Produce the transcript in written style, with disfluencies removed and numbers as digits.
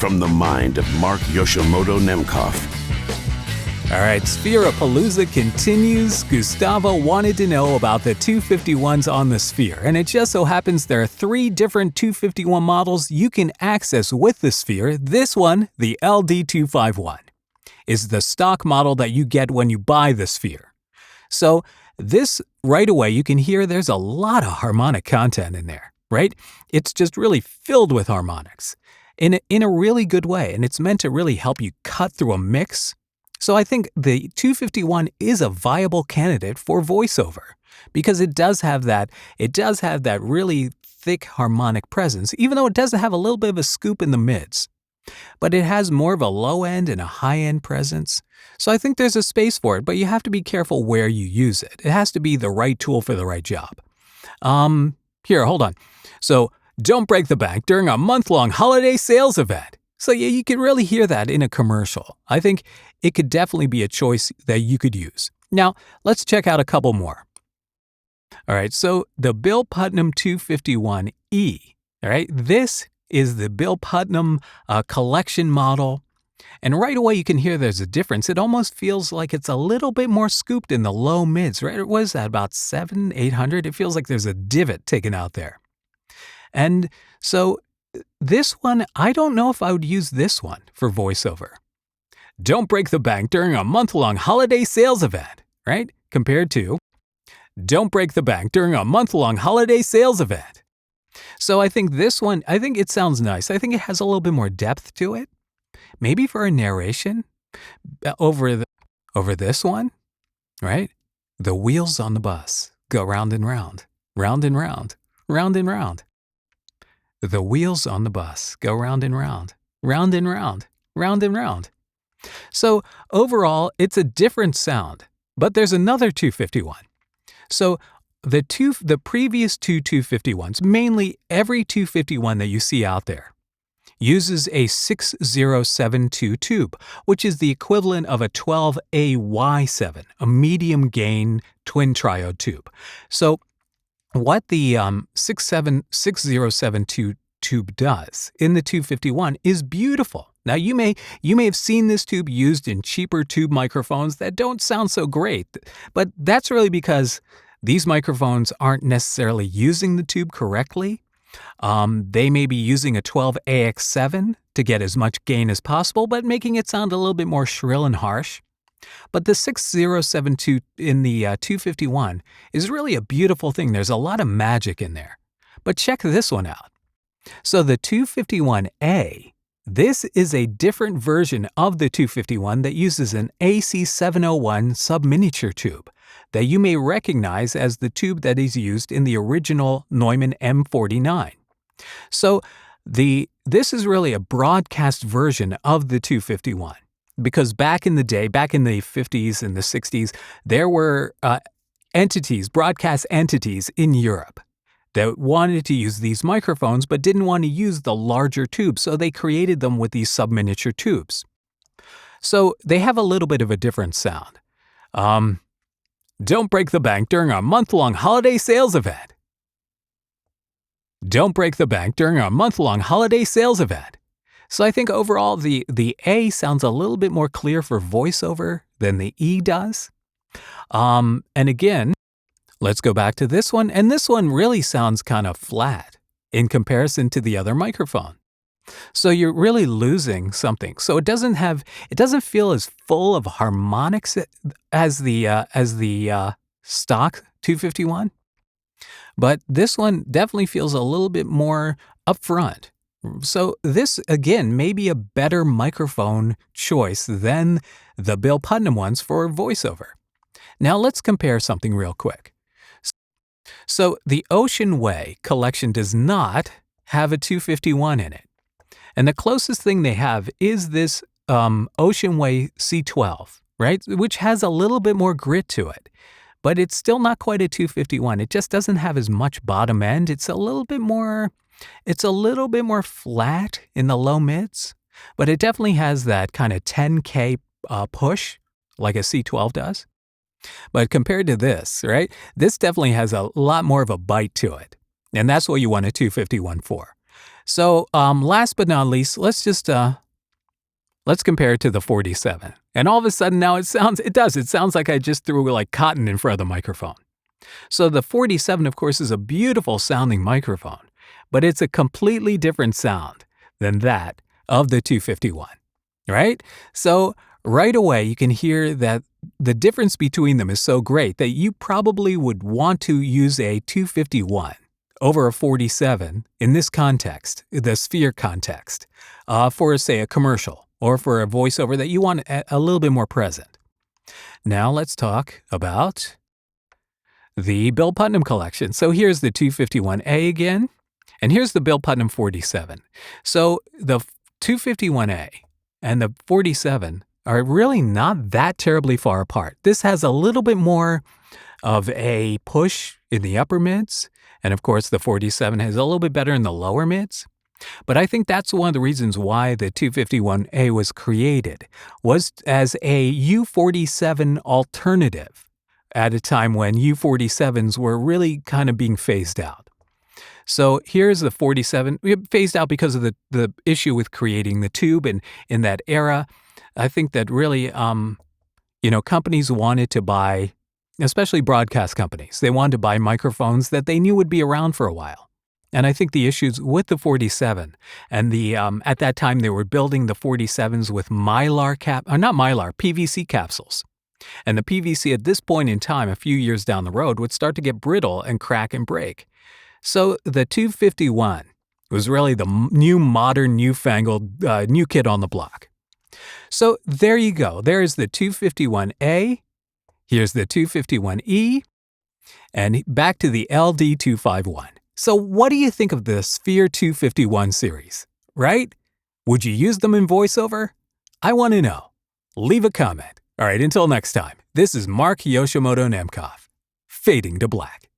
From the mind of Mark Yoshimoto Nemkov. All right, Sphere-a-Palooza continues. Gustavo wanted to know about the 251s on the Sphere, and it just so happens there are 3 different 251 models you can access with the Sphere. This one, the LD251, is the stock model that you get when you buy the Sphere. So this, right away, you can hear there's a lot of harmonic content in there, right? It's just really filled with harmonics in a really good way, and it's meant to really help you cut through a mix. So I think the 251 is a viable candidate for voiceover because it does have that really thick harmonic presence, even though it does have a little bit of a scoop in the mids. But it has more of a low end and a high end presence. So I think there's a space for it, but you have to be careful where you use it. It has to be the right tool for the right job. Here, hold on. So don't break the bank during a month-long holiday sales event. So yeah, you can really hear that in a commercial. I think it could definitely be a choice that you could use. Now, let's check out a couple more. All right, so the Bill Putnam 251E, all right, this is the Bill Putnam collection model. And right away you can hear there's a difference. It almost feels like it's a little bit more scooped in the low mids, right? What is that, about 700-800? It feels like there's a divot taken out there. And so this one, I don't know if I would use this one for voiceover. Don't break the bank during a month-long holiday sales event, right? Compared to don't break the bank during a month-long holiday sales event. So I think this one, I think it sounds nice. I think it has a little bit more depth to it. Maybe for a narration over this one, right? The wheels on the bus go round and round, round and round, round and round. The wheels on the bus go round and round, round and round, round and round. So overall, it's a different sound, but there's another 251. So the previous two 251s, mainly every 251 that you see out there, uses a 6072 tube, which is the equivalent of a 12AY7, a medium gain twin triode tube. So what the 6072 tube does in the 251 is beautiful. Now you may have seen this tube used in cheaper tube microphones that don't sound so great, but that's really because these microphones aren't necessarily using the tube correctly. They may be using a 12AX7 to get as much gain as possible, but making it sound a little bit more shrill and harsh. But the 6072 in the 251 is really a beautiful thing. There's a lot of magic in there. But check this one out. So the 251A, this is a different version of the 251 that uses an AC701 subminiature tube that you may recognize as the tube that is used in the original Neumann M49. So this is really a broadcast version of the 251. Because back in the day, back in the 50s and the 60s, there were broadcast entities in Europe that wanted to use these microphones but didn't want to use the larger tubes, so they created them with these subminiature tubes. So they have a little bit of a different sound. Don't break the bank during our month-long holiday sales event. Don't break the bank during our month-long holiday sales event. So I think overall the A sounds a little bit more clear for voiceover than the E does. And again, let's go back to this one. And this one really sounds kind of flat in comparison to the other microphone. So you're really losing something. So it doesn't feel as full of harmonics as the stock 251. But this one definitely feels a little bit more upfront. So this, again, may be a better microphone choice than the Bill Putnam ones for voiceover. Now let's compare something real quick. So the Oceanway collection does not have a 251 in it. And the closest thing they have is this Oceanway C12, right? Which has a little bit more grit to it. But it's still not quite a 251. It just doesn't have as much bottom end. It's a little bit more flat in the low mids, but it definitely has that kind of 10K push like a C12 does. But compared to this, right, this definitely has a lot more of a bite to it. And that's what you want a 251 for. So last but not least, let's compare it to the 47. And all of a sudden now it sounds like I just threw like cotton in front of the microphone. So the 47, of course, is a beautiful sounding microphone, but it's a completely different sound than that of the 251, right? So right away, you can hear that the difference between them is so great that you probably would want to use a 251 over a 47 in this context, the sphere context, for, say, a commercial or for a voiceover that you want a little bit more present. Now let's talk about the Bill Putnam collection. So here's the 251A again, and here's the Bill Putnam 47. So the 251A and the 47 are really not that terribly far apart. This has a little bit more of a push in the upper mids, and of course the 47 has a little bit better in the lower mids. But I think that's one of the reasons why the 251A was created, was as a U47 alternative at a time when U47s were really kind of being phased out. So here's the 47, phased out because of the issue with creating the tube, and in that era, I think that really, companies wanted to buy, especially broadcast companies, they wanted to buy microphones that they knew would be around for a while. And I think the issues with the 47 and at that time they were building the 47s with PVC capsules. And the PVC at this point in time, a few years down the road, would start to get brittle and crack and break. So the 251 was really the new modern, newfangled, new kid on the block. So there you go. There is the 251A. Here's the 251E. And back to the LD251. So what do you think of the Sphere 251 series, right? Would you use them in voiceover? I want to know. Leave a comment. All right, until next time, this is Mark Yoshimoto Nemkov, fading to black.